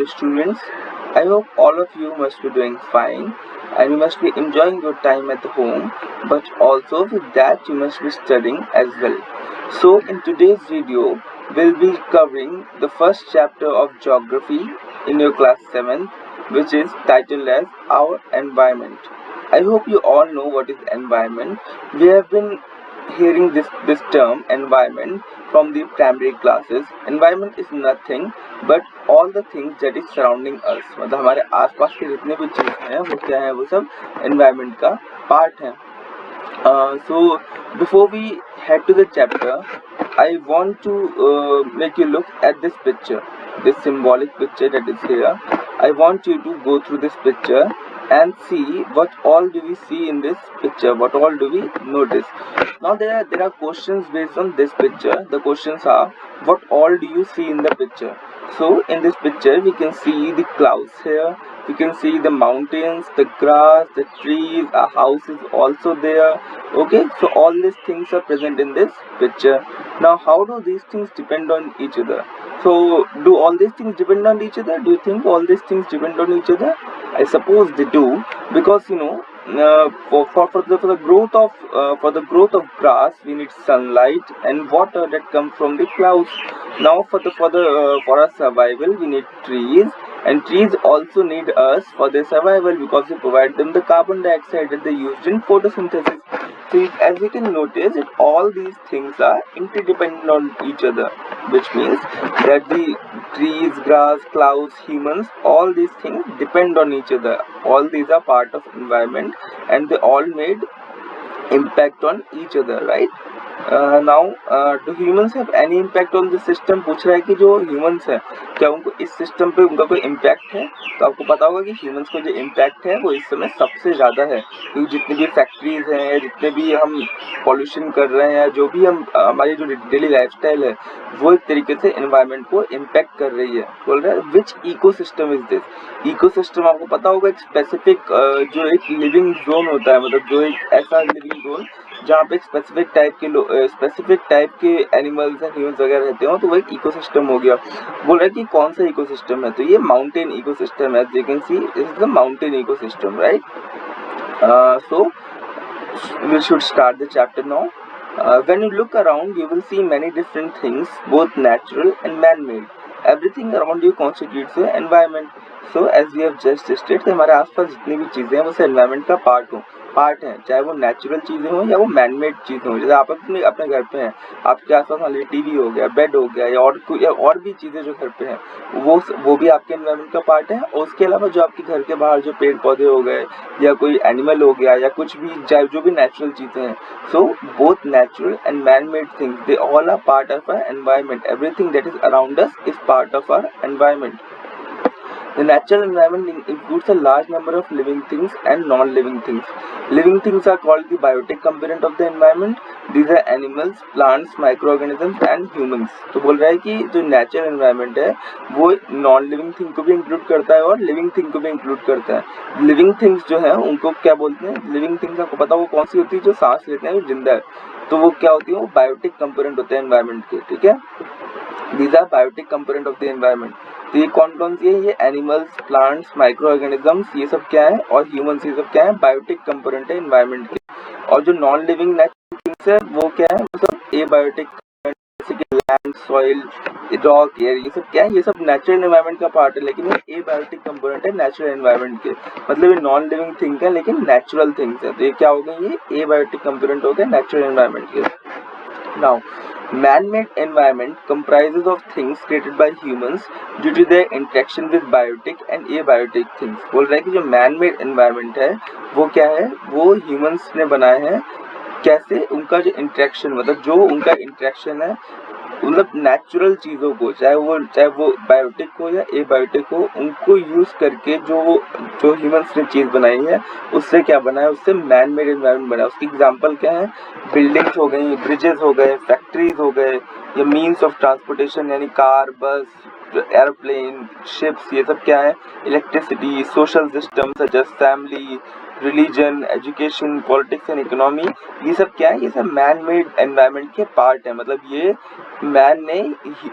students. I hope all of you must be doing fine and you must be enjoying your time at home, but also with that you must be studying as well. So in today's video, we'll be covering the first chapter of geography in your class 7th, which is titled as Our Environment. I hope you all know what is environment. We have been hearing this term environment from the primary classes. Environment is nothing but all the things that is surrounding us. मतलब हमारे आसपास के जितने भी चीज़ें हैं वो क्या है, वो सब environment का part है. So before we head to the chapter, I want to make you look at this picture, this symbolic picture that is here. I want you to go through this picture and see what all do we see in this picture, what all do we notice. Now there are questions based on this picture. The questions are, what all do you see in the picture? So in this picture we can see the clouds here, we can see the mountains, the grass, the trees, a house is also there. Okay, so all these things are present in this picture. Now how do these things depend on each other? So do all these things depend on each other? Do you think all these things depend on each other? I suppose they do, because for the growth of grass we need sunlight and water that comes from the clouds. Now for our survival we need trees, and trees also need us for their survival because we provide them the carbon dioxide that they used in photosynthesis. So as we can notice, all these things are interdependent on each other, which means that the trees, grass, clouds, humans, all these things depend on each other. All these are part of environment and they all made impact on each other, right? Now do humans have any impact on the system? पूछ रहा है कि जो humans है क्या उनको इस system पे उनका कोई इम्पैक्ट है? तो आपको पता होगा कि ह्यूमंस को जो इम्पैक्ट है वो इस समय सबसे ज़्यादा है, क्योंकि जितनी भी फैक्ट्रीज हैं, जितने भी हम पॉल्यूशन कर रहे हैं, जो भी हम हमारी जो डेली लाइफस्टाइल है वो एक तरीके से एनवायरनमेंट को इम्पैक्ट कर रही है. बोल रहा है विच इकोसिस्टम इज दिस. इकोसिस्टम आपको पता होगा एक स्पेसिफिक जो एक लिविंग जोन होता है, मतलब जो एक ऐसा लिविंग जोन जहाँ पे स्पेसिफिक टाइप के एनिमल्स एंड ह्यूमंस वगैरह रहते हो, तो वो एक इकोसिस्टम हो गया. बोल रहा है कि कौन सा इकोसिस्टम है, तो ये माउंटेन इकोसिस्टम है. You can see this is the mountain ecosystem, right? So we should start the chapter now. When you look around, you will see many different things, both natural and man-made. Everything around you constitutes an environment. So as we have just stated, हमारे आसपास जितनी भी चीजें हैं वो environment का part है, चाहे वो नेचुरल चीजें हो या वो मैनमेड चीजें हो. जैसे आप अपने घर पे हैं, आपके आसपास मान लीजिए टीवी हो गया, बेड हो गया, या और भी चीजें जो घर पे हैं वो भी आपके एनवायरनमेंट का पार्ट है. और उसके अलावा जो आपके घर के बाहर जो पेड़ पौधे हो गए या कोई एनिमल हो गया या कुछ भी जो भी नेचुरल चीजें हैं, so both natural and manmade things they all are part of our environment. Everything that is around us is part of our environment. The natural environment includes a large number of living things and non-living things. Living things are called the biotic component of the environment. These are animals, plants, microorganisms and humans. तो बोल रहा है कि जो natural environment है वो non-living thing को भी include करता है और living thing को भी include करता है. Living things जो है उनको क्या बोलते हैं? Living things आपको पता वो कौन सी होती है? जो सांस लेते हैं, जो जिंदा है, तो वो क्या होती है? वो biotic component होते हैं environment के. ठीक है, These are biotic component of the environment. तो ये कौन सी है? ये एनिमल्स, प्लांट्स, माइक्रो ऑर्गेनिजम्स, ये सब क्या है? और ह्यूमंस, ये सब क्या है? बायोटिक कंपोनेंट है एनवायरनमेंट के. और जो नॉन लिविंग नेचुरल थिंग्स है वो क्या है? वो सब एबायोटिक, जैसे कि लैंड, सॉइल, रॉक, एयर, ये सब क्या है? ये सब नेचुरल एनवायरनमेंट का पार्ट है, लेकिन ये एबायोटिक कंपोनेंट है नेचुरल एनवायरनमेंट के. मतलब ये नॉन लिविंग थिंग है लेकिन नेचुरल थिंग्स है, तो ये क्या हो गए? ये एबायोटिक कंपोनेंट हो गए नेचुरल एनवायरनमेंट के. Now, man-made environment comprises of things created by humans due to their interaction with biotic and abiotic things. बोल रहा है कि जो man-made environment है वो क्या है? वो humans ने बनाए हैं. कैसे? उनका जो इंटरेक्शन, मतलब जो उनका इंटरेक्शन है, मतलब नेचुरल चीज़ों को, चाहे वो बायोटिक हो या एबायोटिक हो, उनको यूज करके जो ह्यूमंस ने चीज़ बनाई है उससे क्या बना है? उससे मैन मेड एनवायरनमेंट बना है. उसकी एग्जांपल क्या है? बिल्डिंग्स हो गई, ब्रिजेस हो गए, फैक्ट्रीज हो गए, या मीन्स ऑफ ट्रांसपोर्टेशन यानी कार, बस, एयरप्लेन, शिप्स, ये सब क्या है? Electricity, social system such as family, religion, education, politics and economy, ये सब क्या है, ये सब मैन मेड एनवायरनमेंट के पार्ट है। मतलब ये मैन ने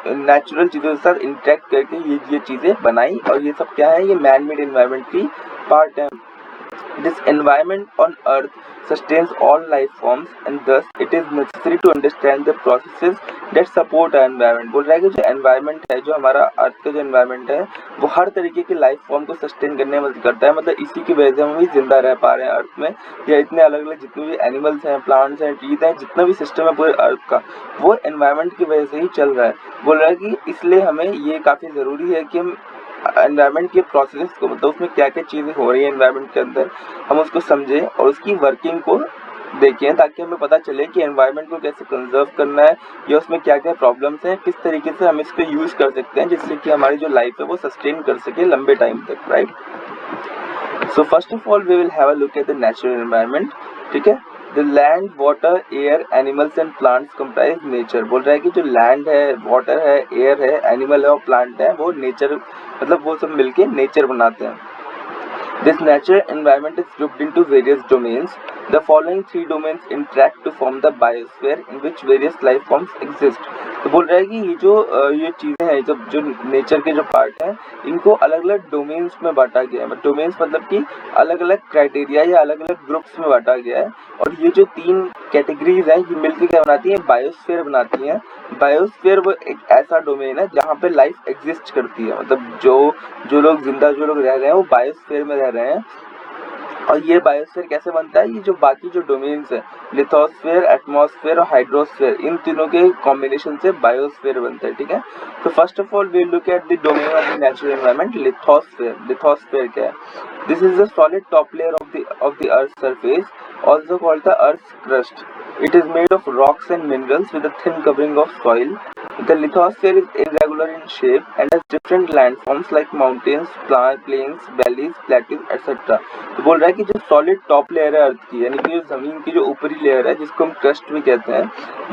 नेचुरल चीज़ों के साथ इंटरेक्ट करके ये चीज़ें बनाई, और ये सब क्या है, ये मैन मेड एनवायरनमेंट की पार्ट है। This environment on Earth sustains all life forms and thus it is necessary to understand the processes that support our environment। बोल रहा है कि जो environment है, जो हमारा अर्थ का जो environment है, वो हर तरीके की लाइफ फॉर्म को सस्टेन करने में मदद करता है। मतलब इसी की वजह से हम भी जिंदा रह पा रहे हैं अर्थ में, या इतने अलग अलग जितने भी एनिमल्स हैं, प्लांट्स हैं, ट्रीज हैं, जितना भी सिस्टम है पूरे अर्थ का, वो एनवायरनमेंट की वजह से ही चल रहा है। बोल रहा है कि इसलिए हमें ये काफ़ी ज़रूरी है कि हम एनवायरनमेंट के प्रोसेस को, मतलब उसमें क्या क्या चीज़ें हो रही है एनवायरनमेंट के अंदर, हम उसको समझें और उसकी वर्किंग को देखें, ताकि हमें पता चले कि एनवायरनमेंट को कैसे कंजर्व करना है, या उसमें क्या क्या प्रॉब्लम्स हैं, किस तरीके से हम इसको यूज़ कर सकते हैं जिससे कि हमारी जो लाइफ है वो सस्टेन कर सके लंबे टाइम तक, right. So first of all we will have a look at the natural environment. ठीक है, the land, water, air, animals and plants comprise nature. बोल रहा है कि जो लैंड है, वाटर है, एयर है, एनिमल है और प्लांट है, वो नेचर, मतलब वो सब मिलके नेचर बनाते हैं। This natural environment is grouped into various domains. The following three domains interact to form the biosphere in which various life forms exist. तो बोल रहा है कि ये चीज़ें हैं, जब जो नेचर के जो पार्ट हैं, इनको अलग अलग डोमेन्स में बांटा गया है। डोमेन्स मतलब कि अलग अलग क्राइटेरिया या अलग अलग ग्रुप्स में बांटा गया है, और ये जो तीन कैटेगरीज हैं, ये मिलकर क्या बनाती हैं, बायोस्फीयर बनाती हैं। बायोस्फीयर वो एक ऐसा डोमेन है जहाँ पे लाइफ एग्जिस्ट करती है। मतलब जो लोग रह रहे हैं वो बायोस्फीयर में रह रहे हैं। और ये बायोस्फीयर कैसे बनता है, ये जो बाकी जो डोमेन्स है, लिथोस्फीयर, एटमॉस्फेयर और हाइड्रोस्फीयर, इन तीनों के कॉम्बिनेशन से बायोस्फीयर बनता है। ठीक है, तो first of all we look at the domain of the natural environment, lithosphere. Lithosphere क्या है? This is the solid top layer of the earth surface, also called the Earth's crust. It is made of rocks and minerals with a thin covering of soil. The lithosphere is irregular in shape and has different landforms like mountains, plains, valleys, plateaus, etc. तो बोल रहा है कि जो solid top layer है अर्थ की, यानी कि जो जमीन की जो ऊपरी लेयर है, जिसको हम क्रस्ट भी कहते हैं,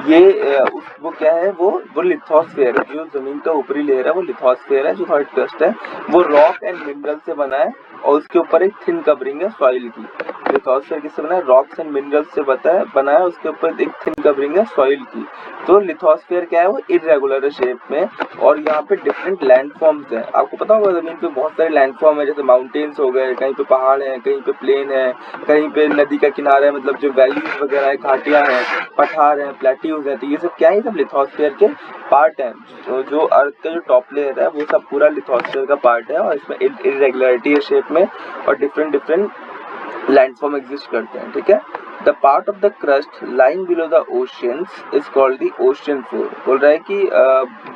ये वो क्या है, वो लिथोस्फीयर है। जो जमीन का ऊपरी लेयर है वो लिथोस्फीयर है, जो सॉलिड क्रस्ट है वो रॉक एंड मिनरल से बना है, और उसके ऊपर एक थिन कवरिंग है सॉइल की। लिथोस्फीयर किससे बना है? रॉक्स एंड मिनरल्स से बना है, उसके ऊपर एक थिन कवरिंग है सॉइल की। तो लिथोस्फीयर क्या है, वो इरेगुलर शेप में, और यहाँ पे डिफरेंट लैंड फॉर्म्स हैं। आपको पता होगा जमीन पे बहुत सारे लैंड फॉर्म है, जैसे माउंटेन्स हो गए, कहीं पे पहाड़ है, कहीं पे प्लेन है, कहीं पे नदी का किनारा है, मतलब जो वैलीज वगैरह है, घाटियां हैं, पठार हैं, प्लेट्यूज हैं। तो ये सब क्या है, ये सब लिथोस्फीयर के पार्ट हैं। जो अर्थ का जो टॉप लेयर है वो सब पूरा लिथोस्फीयर का पार्ट है, और इसमें इरेगुलरिटी है शेप में, और डिफरेंट लैंडफॉर्म एग्जिस्ट करते हैं। ठीक है, the part of the crust lying below the oceans is called the ocean floor. बोल रहा है कि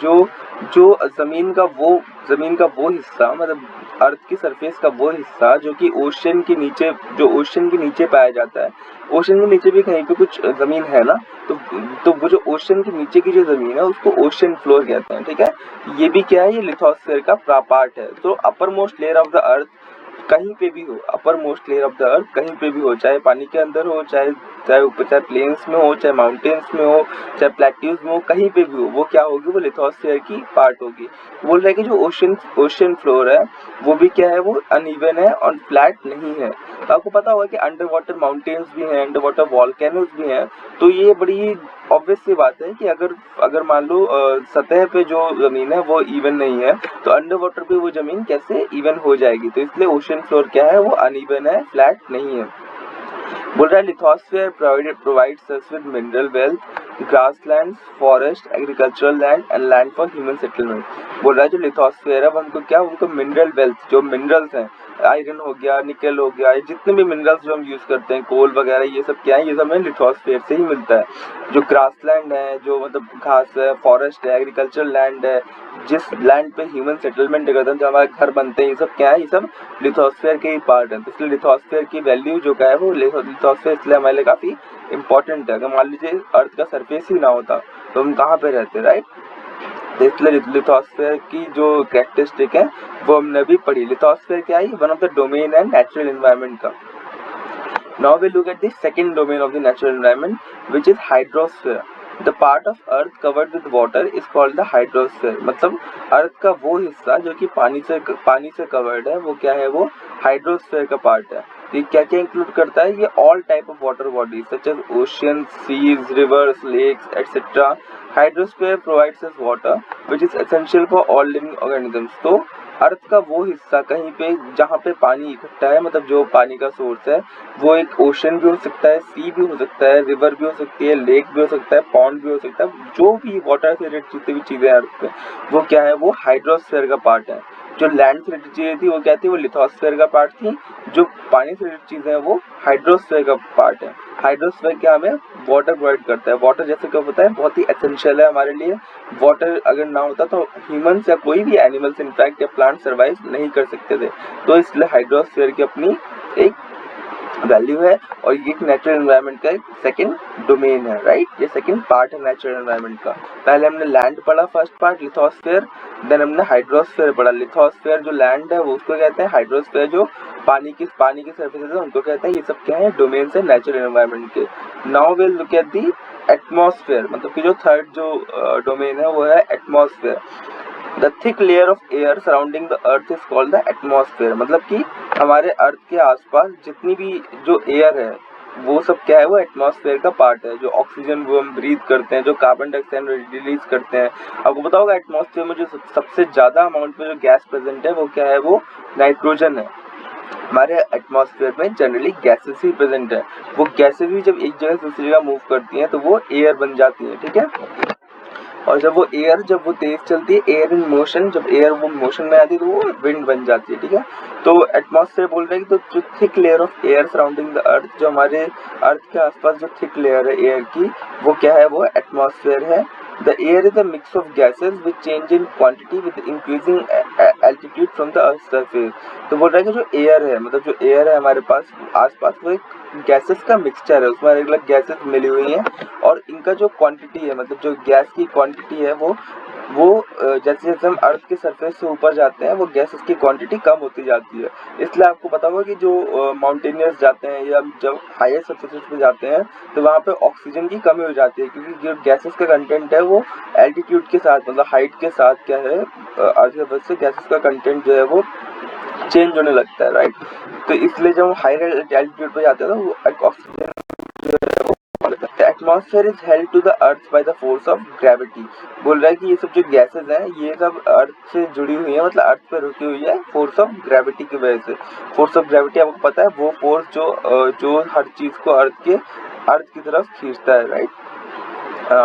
जो जमीन का वो हिस्सा, मतलब अर्थ की सरफेस का वो हिस्सा जो कि ओशियन के नीचे पाया जाता है। ओशियन के नीचे भी कहीं पे कुछ जमीन है ना, तो वो जो ओशियन के नीचे की जो जमीन है उसको ओशियन फ्लोर कहते हैं। ठीक है, ये भी क्या है, ये लिथोस्फीयर का पार्ट है। तो upper most layer of the अर्थ कहीं पे भी हो, upper most layer of the अर्थ कहीं पे भी हो, चाहे पानी के अंदर हो, चाहे ऊपर, चाहे प्लेन्स में हो, चाहे माउंटेन्स में हो, चाहे प्लेट्यूज में हो, कहीं पे भी हो, वो क्या होगी, वो लिथोस्फीयर की पार्ट होगी। बोल रहे हैं कि जो ओशियन फ्लोर है वो भी क्या है, वो अनइवन है और फ्लैट नहीं है। तो आपको पता होगा कि अंडर वाटर माउंटेन्स भी हैं, अंडर वाटर वॉल्केनोज भी हैं। तो ये बड़ी ऑब्वियस सी बात है कि अगर मान लो सतह पे जो जमीन है वो इवन नहीं है, तो अंडर वाटर पे वो जमीन कैसे इवन हो जाएगी। तो इसलिए ओशियन फ्लोर क्या है, वो अनइवन है, फ्लैट नहीं है। बोल रहा है lithosphere provides us with mineral wealth, grasslands, forest, agricultural land and land for human settlement. बोल रहा है जो लिथोस्फीयर है वो उनको मिनरल वेल्थ, जो मिनरल्स हैं, आयरन हो गया, निकल हो गया, जितने भी मिनरल्स जो हम यूज करते हैं, कोल वगैरह, ये सब क्या है, ये सब हमें लिथोस्फीयर से ही मिलता है। जो ग्रासलैंड है, जो मतलब घास है, फॉरेस्ट है, एग्रीकल्चरल लैंड है, जिस लैंड पे ह्यूमन सेटलमेंट करते हैं, जो हमारे घर बनते हैं, ये सब क्या है, ये सब लिथोस्फीयर के ही पार्ट है। तो इसलिए लिथोस्फीयर की वैल्यू जो क्या है, वो लिथोस्फीयर इसलिए हमारे लिए काफी इंपॉर्टेंट है। अगर मान लीजिए अर्थ का सरफेस ही ना होता तो हम कहाँ पे रहते, राइट। तो इसलिए लिथोस्फीयर की जो कैरेक्टरिस्टिक है वो हमने अभी पढ़ी। लिथोस्फीयर क्या है, वन ऑफ द डोमेन है नेचुरल एनवायरनमेंट का। Now we look at the second domain of the natural environment which is hydrosphere. The part of earth covered with water is called the hydrosphere. मतलब earth का वो हिस्सा जो कि पानी से कवर्ड है, वो क्या है, वो हाइड्रोस्फीयर का पार्ट है। ये क्या क्या इंक्लूड करता है? ये all type of water bodies such as ocean, seas, rivers, lakes etcetera. Hydrosphere provides us water which is essential for all living organisms. तो अर्थ का वो हिस्सा कहीं पे जहाँ पे पानी इकट्ठा है, मतलब जो पानी का सोर्स है, वो एक ओशन भी हो सकता है, सी भी हो सकता है, रिवर भी हो सकती है, लेक भी हो सकता है, पॉन्ड भी हो सकता है. जो भी वाटर से रिलेटेड जितनी भी चीजें हैं अर्थ पे, वो क्या है? वो हाइड्रोस्फीयर का पार्ट है. जो लैंड से रिलेटेड चीजें थी वो क्या थी? वो लिथोस्फीयर का पार्ट थी. जो पानी से रिलेटेड चीजें हैं वो हाइड्रोस्फीयर का पार्ट है. हाइड्रोस्फीयर क्या हमें वाटर प्रोवाइड करता है. वाटर जैसे क्या होता है, बहुत ही एसेंशियल है हमारे लिए. वाटर अगर ना होता तो ह्यूमंस या कोई भी एनिमल्स इनफैक्ट या प्लांट सर्वाइव नहीं कर सकते थे. तो इसलिए हाइड्रोस्फीयर की अपनी एक वैल्यू है और ये एक नेचुरल एनवायरनमेंट का एक सेकंड डोमेन है. राइट, ये सेकंड पार्ट है नेचुरल एनवायरनमेंट का. पहले हमने लैंड पढ़ा, फर्स्ट पार्ट लिथोस्फीयर, देन हमने हाइड्रोस्फीयर पढ़ा. लिथोस्फीयर जो लैंड है वो उसको कहते हैं, हाइड्रोस्फीयर जो पानी की सरफेस है उनको कहते हैं. ये सब क्या है? डोमेन्स है नेचुरल एनवायरनमेंट के. Now will look at the atmosphere, मतलब कि जो थर्ड जो डोमेन है वो है atmosphere. The thick layer of air surrounding the earth is called the atmosphere. मतलब कि हमारे अर्थ के आसपास जितनी भी जो एयर है वो सब क्या है? वो एटमॉस्फेयर का पार्ट है. जो ऑक्सीजन वो हम ब्रीथ करते हैं, जो कार्बन डाइऑक्साइड रिलीज करते हैं. आपको पता होगा एटमॉस्फेयर में जो सबसे ज्यादा अमाउंट में जो गैस प्रेजेंट है वो क्या है? वो नाइट्रोजन है. हमारे एटमॉस्फेयर में जनरली गैसेस ही प्रेजेंट है. वो गैसेस भी जब एक जगह से दूसरी जगह मूव करती हैं तो वो एयर बन जाती है. ठीक है, और जब वो तेज चलती है, एयर इन मोशन, जब एयर वो मोशन में आती है तो वो विंड बन जाती है. ठीक है, तो एटमॉस्फेयर बोल रहे हैं कि तो जो thick layer of air surrounding the earth, जो हमारे अर्थ के आसपास जो थिक लेयर है एयर की, वो क्या है? वो एटमॉस्फेयर है. The air is a mix of gases which change in quantity with increasing altitude from the earth's surface. तो बोल रहा है कि जो एयर है, मतलब जो एयर है हमारे पास आसपास, वो एक गैसेस का मिक्सचर है. उसमें अलग अलग गैसेस मिली हुई हैं और इनका जो क्वांटिटी है, मतलब जो गैस की क्वांटिटी है वो जैसे जैसे हम अर्थ के सरफेस से ऊपर जाते हैं वो गैसेस की क्वांटिटी कम होती जाती है. इसलिए आपको पता होगा कि जो माउंटेनियर्स जाते हैं या जब हायर सरफेसेस पे जाते हैं तो वहाँ पे ऑक्सीजन की कमी हो जाती है, क्योंकि जो गैसेस का कंटेंट है वो एल्टीट्यूड के साथ, मतलब हाइट के साथ क्या है, अर्थ के सरफेस से गैसेस का कंटेंट जो है वो चेंज होने लगता है. राइट, तो इसलिए जब हम हायर एल्टीट्यूड पे जाते हैं तो वो oxygen The atmosphere is held to the earth by the force of gravity. बोल रहा है कि ये सब जो गैसेस हैं ये सब अर्थ से जुड़ी हुई है, मतलब अर्थ पे रुकी हुई है फोर्स ऑफ ग्रेविटी की वजह से. फोर्स ऑफ ग्रेविटी आपको पता है, वो फोर्स जो हर चीज को अर्थ की तरफ खींचता है. Right,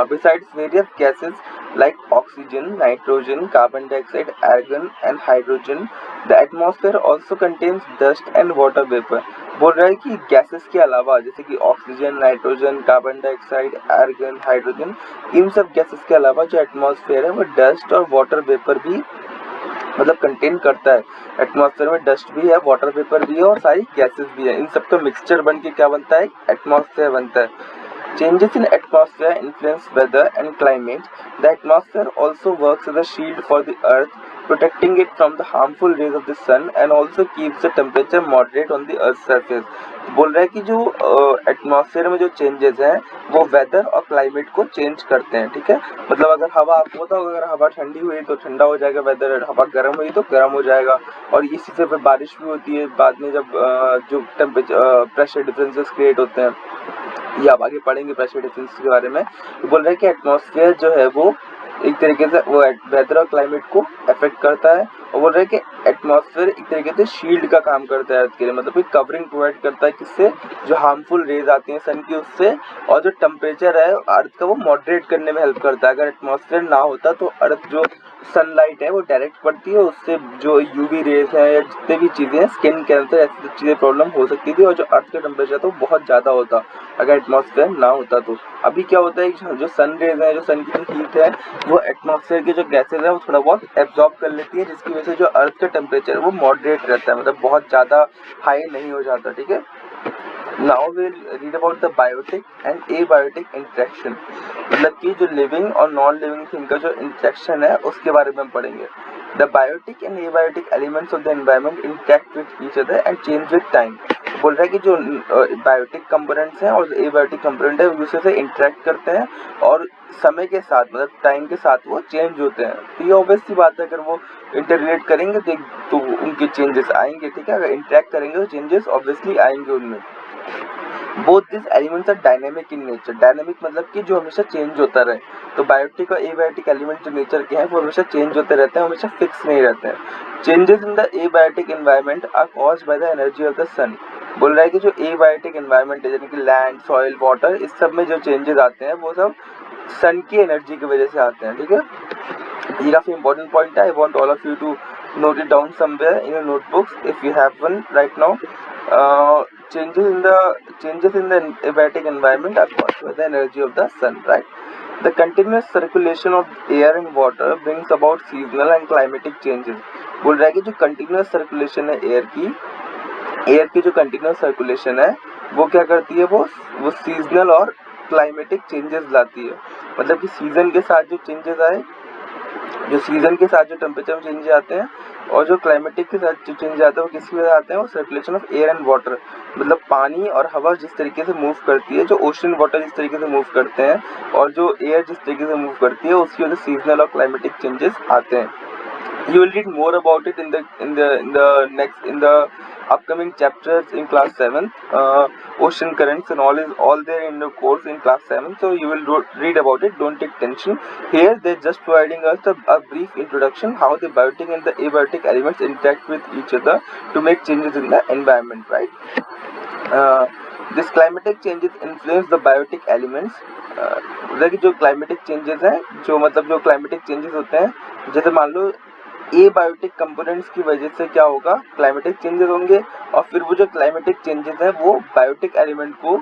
besides various gases like oxygen, nitrogen, carbon dioxide, argon and hydrogen, the atmosphere also contains dust and water vapor. बोल रहा है कि गैसेस के अलावा जैसे कि oxygen, nitrogen, carbon dioxide, argon, hydrogen, इन सब गैसेस के अलावा जो एटमॉस्फेयर है वो डस्ट और वाटर वेपर भी मतलब कंटेन करता है. एटमॉस्फेयर में डस्ट भी है, वाटर वेपर भी है और सारी गैसेस भी है. इन सब का मिक्सचर बन के क्या बनता है? एटमॉस्फेयर बनता है. Changes in atmosphere influence weather and climate. The atmosphere also works as a shield for the earth, protecting it from the harmful rays of the sun and also keeps the temperature moderate on the earth's surface. बोल रहा है कि जो atmosphere में जो changes हैं वो weather और क्लाइमेट को चेंज करते हैं. ठीक है, मतलब अगर हवा, आपको पता होगा अगर हवा ठंडी हुई तो ठंडा हो जाएगा वेदर, हवा गर्म हुई तो गर्म हो जाएगा. और इसी से फिर बारिश भी होती है बाद में जब जो टेम्परेचर प्रेशर डिफरेंसेस क्रिएट होते हैं. ये आप आगे पढ़ेंगे प्रेशर डिफरेंस के बारे में. तो बोल रहे हैं कि एटमॉस्फेयर जो है वो एक तरीके से वो वेदर और क्लाइमेट को अफेक्ट करता है. और बोल रहे हैं कि एटमॉस्फेयर एक तरीके से शील्ड का काम करता है अर्थ के लिए, मतलब एक कवरिंग प्रोवाइड करता है किससे? जो हार्मफुल रेज आती हैं सन की उससे. और जो टेम्परेचर है अर्थ का वो मॉडरेट करने में हेल्प करता है. अगर एटमॉस्फेयर ना होता तो अर्थ जो सनलाइट है वो डायरेक्ट पड़ती है, उससे जो यूवी रेज है या जितने भी चीज़ें हैं, स्किन कैंसर ऐसी चीज़ें प्रॉब्लम हो सकती थी. और जो अर्थ का टेम्परेचर था वो बहुत ज़्यादा होता अगर एटमॉस्फेयर ना होता तो. अभी क्या होता है, जो सन रेज है, जो सन की जो हीट है वो एटमॉस्फेयर की जो गैसेज है वो थोड़ा बहुत एब्जॉर्ब कर लेती है, जिसकी वजह से जो अर्थ का टेम्परेचर है वो मॉडरेट रहता है, मतलब बहुत ज़्यादा हाई नहीं हो जाता. ठीक है, now will read about the biotic and abiotic interaction. मतलब कि जो लिविंग और नॉन लिविंग थिंग का जो इंटरेक्शन है उसके बारे में हम पढ़ेंगे. The biotic and abiotic elements of the environment interact with each other and change with time. बोल रहा है कि जो बायोटिक कंपोनेंट्स हैं और एबायोटिक कंपोनेंट है एक दूसरे से इंटरेक्ट करते हैं और समय के साथ मतलब टाइम के साथ वो चेंज होते हैं। तो ये ऑब्वियस सी बात है, अगर वो इंटररिलेट करेंगे तो उनके चेंजेस आएंगे, ठीक है। अगर इंटरेक्ट करेंगे तो चेंजेस ऑब्वियसली आएंगे उनमें। Both this elements are dynamic in nature. Dynamic मतलब कि जो हमेशा चेंज होता रहे। तो बायोटिक और एबायोटिक एलिमेंट जो नेचर के हैं वो हमेशा चेंज होते रहते हैं, हमेशा फिक्स नहीं रहते हैं। Changes in the abiotic environment are caused by the energy of the sun. बोल रहा है कि जो एबायोटिक एनवायरनमेंट है, यानी कि लैंड, सॉइल, वाटर, इस सब में जो चेंजेस आते हैं वो सब सन की एनर्जी की वजह से आते हैं, ठीक है। ये काफी इंपॉर्टेंट पॉइंट है। I want all of you to note it down somewhere in your notebooks if you have one right now. Changes in the abiotic environment are caused by the energy of the sun, right? The continuous circulation of air and water brings about seasonal and climatic changes. बोल रहा है कि जो continuous circulation है air की जो continuous circulation है वो क्या करती है, वो seasonal और climatic changes लाती है। मतलब कि सीजन के साथ जो चेंजेस आए, जो सीजन के साथ जो टेम्परेचर में चेंज आते हैं और जो क्लाइमेटिक के साथ जो चेंज आते हैं वो किसकी वजह से आते हैं, वो circulation of air and water. मतलब पानी और हवा जिस तरीके से मूव करती है, जो ओशन वाटर जिस तरीके से मूव करते हैं और जो एयर जिस तरीके से मूव करती है, उसकी वजह से सीजनल और क्लाइमेटिक चेंजेस आते हैं। You will read more about it in the upcoming chapters in class 7. Ocean currents and all there in the course in class 7. So you will read about it. Don't take tension. Here they're just providing us a brief introduction how the biotic and the abiotic elements interact with each other to make changes in the environment, right? This climatic changes influence the biotic elements. मतलब कि जो climatic changes हैं, जो मतलब जो climatic changes होते हैं, जैसे मान लो एबायोटिक कंपोनेंट्स की वजह से क्या होगा, क्लाइमेटिक चेंजेस होंगे और फिर वो जो क्लाइमेटिक चेंजेस हैं वो बायोटिक एलिमेंट को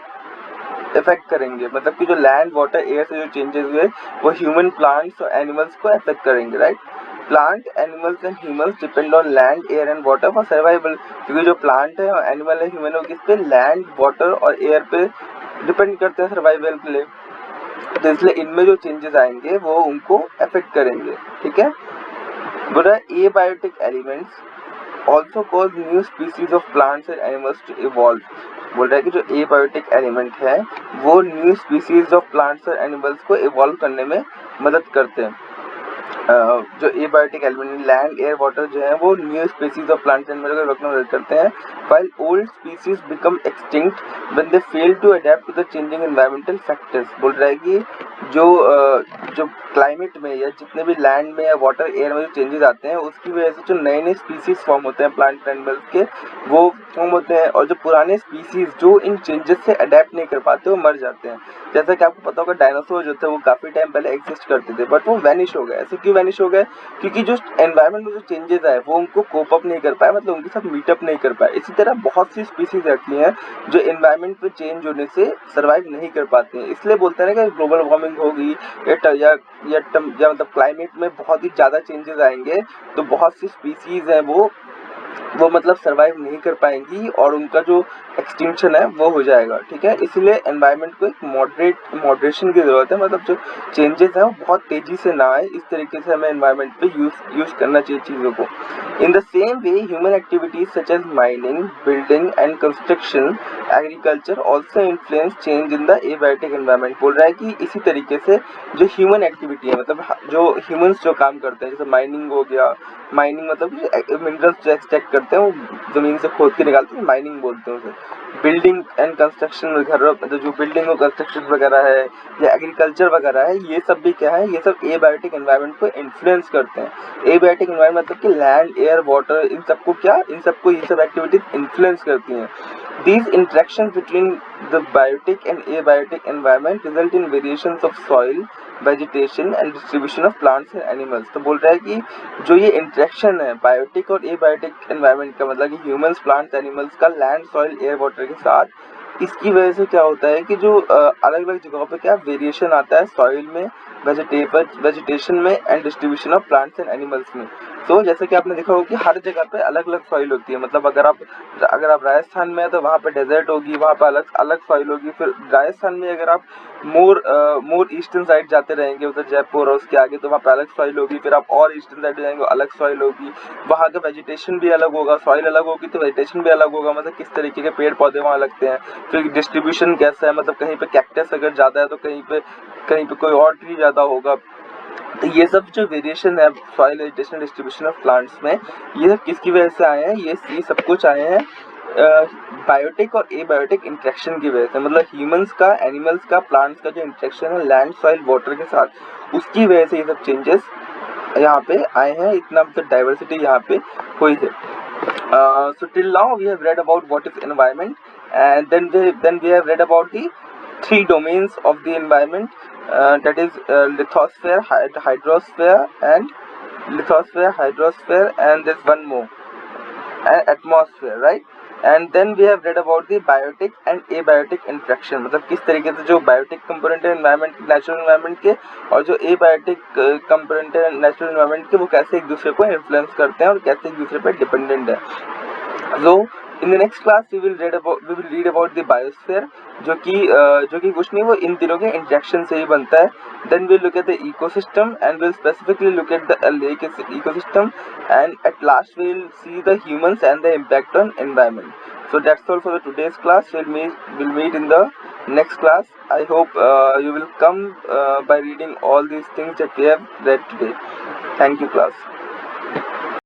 इफेक्ट करेंगे। मतलब कि जो लैंड, वाटर, एयर से जो चेंजेस हुए वो ह्यूमन, प्लांट्स और एनिमल्स को इफेक्ट करेंगे, right. Plant, animals and humans depend on land, air and water for survival. क्योंकि जो प्लांट है और एनिमल है, ह्यूमन है, किस पे, लैंड, वाटर और एयर पे डिपेंड करते हैं सर्वाइवल के लिए। तो इसलिए इनमें जो चेंजेस आएंगे वो उनको इफेक्ट करेंगे, ठीक है। बोला abiotic elements also cause new species of plants and animals to evolve. बोल रहा है कि जो एबायोटिक एलिमेंट है वो न्यू स्पीसीज ऑफ प्लांट्स और एनिमल्स को इवॉल्व करने में मदद करते हैं। जो abiotic element land, air, water जो है वो new species of plants and animals को रखने में मदद करते हैं। while old species become extinct when they fail to adapt to the changing environmental factors. बोल रहा है कि जो क्लाइमेट में या जितने भी लैंड में या वाटर, एयर में जो चेंजेस आते हैं उसकी वजह से जो नए नए स्पीसीज फॉर्म होते हैं प्लांट एनिमल्स के, वो फॉर्म होते हैं और जो पुराने स्पीसीज जो इन चेंजेस से अडेप्ट नहीं कर पाते वो मर जाते हैं। जैसा कि आपको पता होगा डायनासोर जो थे वो काफी टाइम पहले एग्जिस्ट करते थे बट वो वैनिश हो गए। ऐसे क्यों वैनिश हो गए? क्योंकि जो एनवायरमेंट में जो चेंजेस आए वो उनको कोप अप नहीं कर पाए, मतलब उनके साथ मीटअप नहीं कर पाए। इसी तरह बहुत सी स्पीसीज रहती हैं जो एनवायरमेंट में चेंज होने से सर्वाइव नहीं कर पाती हैं। इसलिए बोलते हैं ना कि ग्लोबल वार्मिंग होगी या मतलब क्लाइमेट में बहुत ही ज्यादा चेंजेस आएंगे तो बहुत सी स्पीसीज हैं वो मतलब सर्वाइव नहीं कर पाएंगी और उनका जो एक्सटिंक्शन है वो हो जाएगा, ठीक है। इसलिए एनवायरनमेंट को एक मॉडरेशन की जरूरत है, मतलब जो चेंजेस हैं वो बहुत तेजी से ना आए, इस तरीके से हमें एनवायरनमेंट पे यूज करना चाहिए चीज़ों को। In the same way human activities such as mining, building and construction, agriculture also influence change in the abiotic environment. बोल रहा है कि इसी तरीके से जो ह्यूमन एक्टिविटी है, मतलब जो ह्यूमंस जो काम करते हैं, जैसे माइनिंग हो गया, माइनिंग मतलब मिनरल्स जो एक्सट्रैक्ट करते हैं वो जमीन से खोद के निकालते हैं, माइनिंग बोलते हैं उसे। बिल्डिंग एंड कंस्ट्रक्शन, घर मतलब जो बिल्डिंग और कंस्ट्रक्शन वगैरह है या एग्रीकल्चर वगैरह है, ये सब भी क्या है, ये सब एबायोटिक एनवायरनमेंट को इन्फ्लुएंस करते हैं। एबायोटिक एनवायरनमेंट मतलब कि लैंड, एयर, वाटर, इन सबको ये सब एक्टिविटीज इन्फ्लुएंस करती हैं। These interactions between the biotic and abiotic environment result in variations of soil, vegetation and distribution of plants and animals. तो बोल रहा है कि जो ये इंटरेक्शन है बायोटिक और एबायोटिक एनवायरनमेंट का, मतलब कि ह्यूमंस, प्लांट्स, एनिमल्स का लैंड, सॉइल, एयर, वाटर के साथ, इसकी वजह से क्या होता है कि जो अलग अलग जगहों पे क्या वेरिएशन आता है सॉइल में, वेजिटेशन में and distribution of plants and animals में। तो जैसे कि आपने देखा होगा कि हर जगह पे अलग अलग सॉइल होती है, मतलब अगर आप राजस्थान में है तो वहाँ पे डेजर्ट होगी, वहाँ पे अलग अलग सॉइल होगी। फिर राजस्थान में अगर आप मोर ईस्टर्न साइड जाते रहेंगे, उधर जयपुर और उसके आगे तो वहाँ पे अलग सॉइल होगी, फिर आप और ईस्टर्न साइड जाएंगे अलग सॉइल होगी, वहाँ का वेजिटेशन भी अलग होगा, सॉइल अलग होगी तो वेजिटेशन भी अलग होगा, मतलब किस तरीके के पेड़ पौधे वहाँ लगते हैं, फिर डिस्ट्रीब्यूशन कैसा है, मतलब कहीं पे कैक्टस अगर ज़्यादा है तो कहीं पे कोई और ट्री ज़्यादा होगा। तो ये सब जो वेरिएशन है soil vegetation distribution of plants में, ये सब किसकी वजह से आए हैं, ये सब कुछ आए हैं बायोटिक और एबायोटिक इंटरेक्शन की वजह से, मतलब ह्यूमंस का, एनिमल्स का, प्लांट्स का जो इंटरेक्शन है लैंड सॉइल वाटर के साथ, उसकी वजह से ये सब चेंजेस यहाँ पे आए हैं, इतना मतलब डाइवर्सिटी यहाँ पे हुई है। So till now we have read about what is environment, and then we have read about the three domains of the environment, that is lithosphere, hydrosphere, and there's one more, and atmosphere, right? And then we have read about the biotic and abiotic interaction, मतलब किस तरीके से जो biotic component है environment natural environment के और जो abiotic component है नेचुरल एनवायरनमेंट के, वो कैसे एक दूसरे को इन्फ्लुएंस करते हैं और कैसे एक दूसरे पर डिपेंडेंट है। So in the next class we will read about the biosphere, जो कि कुछ नहीं, वो इन तीनों के इंटरेक्शन से ही बनता है। Then we'll look at the ecosystem and we'll specifically look at the lake ecosystem, and at last we'll see the humans and the impact on environment. So that's all for the today's class. We'll meet in the next class. I hope you will come by reading all these things that we have read today. Thank you, class.